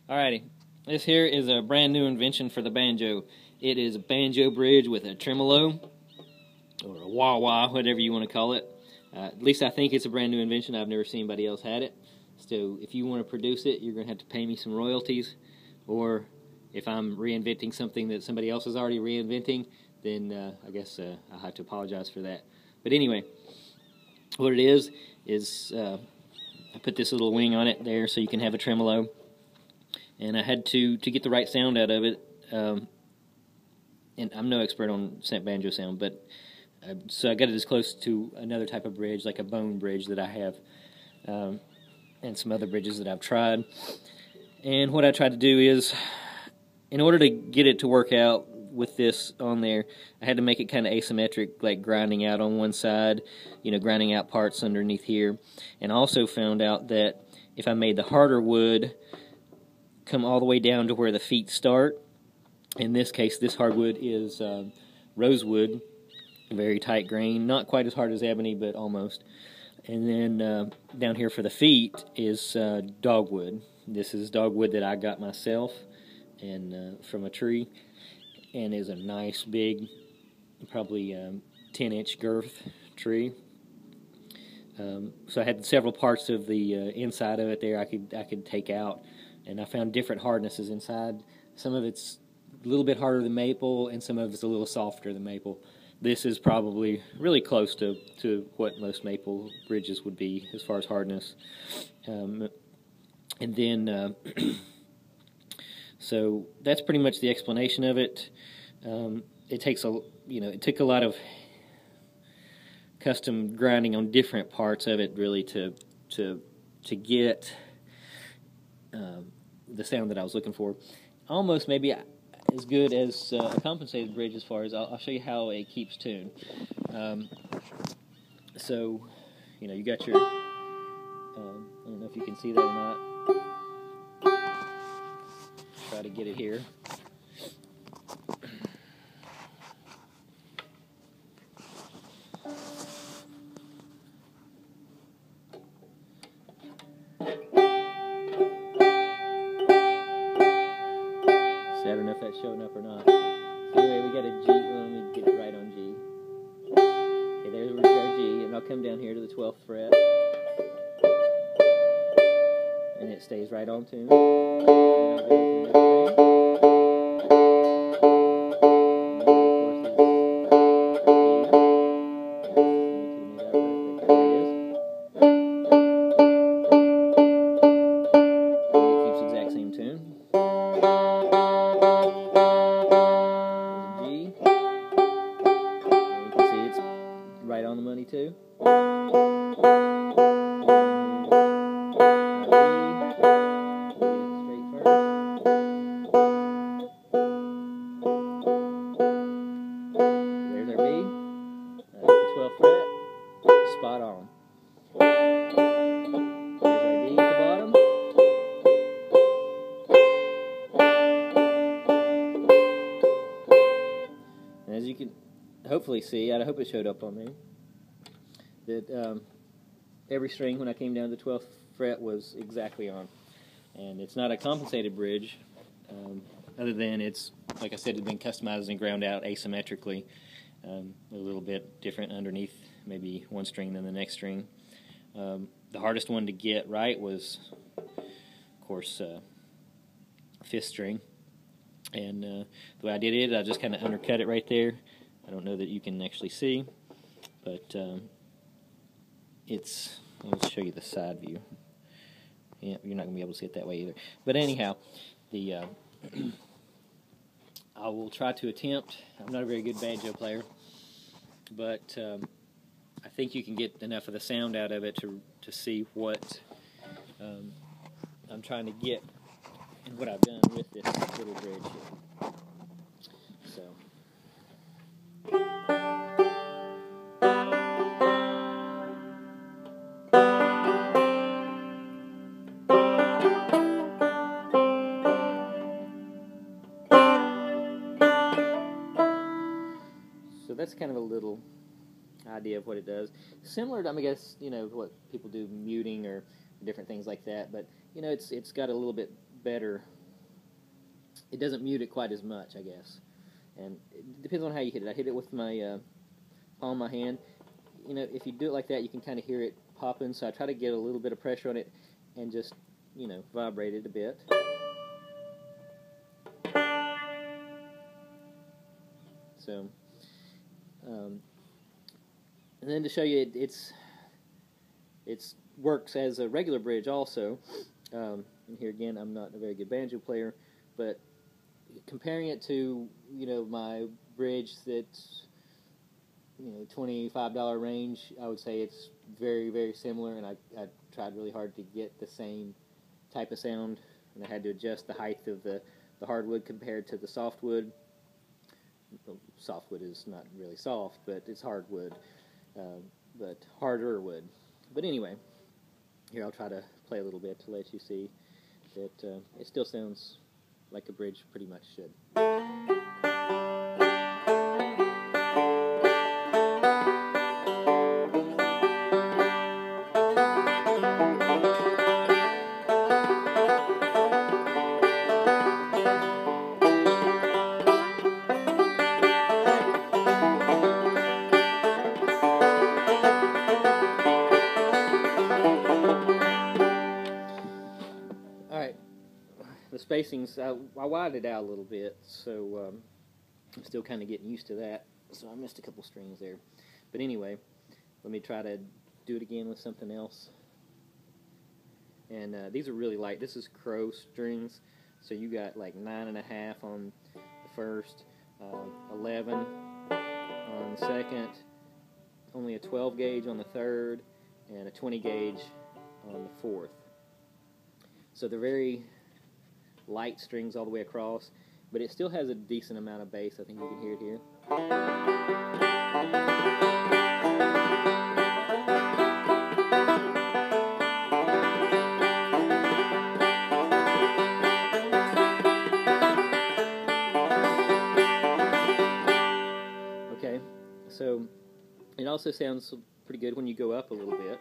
Alrighty, this here is a brand new invention for the banjo. It is a banjo bridge with a tremolo, or a wah-wah, whatever you want to call it. At least I think it's a brand new invention. I've never seen anybody else had it. So if you want to produce it, you're going to have to pay me some royalties. Or if I'm reinventing something that somebody else is already reinventing, then I guess I'll have to apologize for that. But anyway, what it is I put this little wing on it there so you can have a tremolo. And I had to get the right sound out of it, and I'm no expert on banjo sound, but so I got it as close to another type of bridge, like a bone bridge that I have, and some other bridges that I've tried. And what I tried to do is, in order to get it to work out with this on there, I had to make it kind of asymmetric, like grinding out on one side, grinding out parts underneath here. And I also found out that if I made the harder wood come all the way down to where the feet start. In this case, this hardwood is rosewood, very tight grain, not quite as hard as ebony, but almost. And then down here for the feet is dogwood. This is dogwood that I got myself and from a tree, and is a nice big, probably 10-inch girth tree. So I had several parts of the inside of it there I could take out. And I found different hardnesses inside. Some of it's a little bit harder than maple, and some of it's a little softer than maple. This is probably really close to what most maple bridges would be as far as hardness. And then, so that's pretty much the explanation of it. It takes it took a lot of custom grinding on different parts of it, really, to get the sound that I was looking for. Almost maybe as good as a compensated bridge, as far as I'll show you how it keeps tune. So, you got your, I don't know if you can see that or not. Try to get it here. I don't know if that's showing up or not. So anyway, we got a G. Let me get it right on G. Okay, there's our G, and I'll come down here to the 12th fret, and it stays right on tune. And I'll go to the next right on the money too. There's our B. The 12th fret. Spot on. There's our D at the bottom. And as you can hopefully see, I hope it showed up on there, that every string when I came down to the 12th fret was exactly on. And it's not a compensated bridge, other than it's, like I said, it's been customized and ground out asymmetrically, a little bit different underneath, maybe one string than the next string. The hardest one to get right was, of course, 5th string. And the way I did it, I just kind of undercut it right there. I don't know that you can actually see, but I'll show you the side view. Yeah, you're not going to be able to see it that way either. But anyhow, I will try to attempt. I'm not a very good banjo player, but I think you can get enough of the sound out of it to see what I'm trying to get and what I've done with this little bridge here. So. So that's kind of a little idea of what it does. Similar to, I guess, what people do, muting or different things like that, but it's got a little bit better it doesn't mute it quite as much, I guess. And it depends on how you hit it. I hit it with my palm of my hand. You know, if you do it like that, you can kind of hear it popping. So I try to get a little bit of pressure on it and just, you know, vibrate it a bit. So, and then to show you, it's works as a regular bridge also. And here again, I'm not a very good banjo player, but comparing it to, you know, my bridge that's, you know, $25 range, I would say it's very, very similar, and I tried really hard to get the same type of sound, and I had to adjust the height of the hardwood compared to the softwood. Well, softwood is not really soft, but it's hardwood, but harder wood. But anyway, here I'll try to play a little bit to let you see that it still sounds like a bridge pretty much should. Alright, the spacings, I widened it out a little bit, so I'm still kind of getting used to that, so I missed a couple strings there. But anyway, let me try to do it again with something else. And these are really light. This is crow strings, so you got like 9.5 on the first, 11 on the second, only a 12 gauge on the third, and a 20 gauge on the fourth. So they're very light strings all the way across, but it still has a decent amount of bass. I think you can hear it here. Okay, so it also sounds pretty good when you go up a little bit.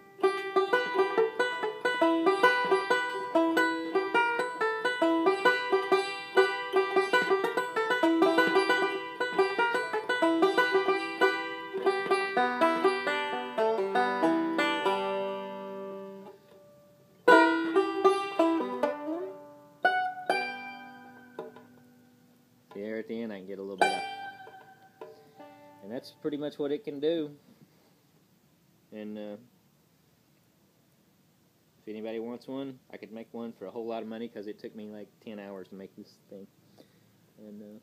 There at the end I can get a little bit of, and that's pretty much what it can do. And if anybody wants one, I could make one for a whole lot of money, because it took me like 10 hours to make this thing. And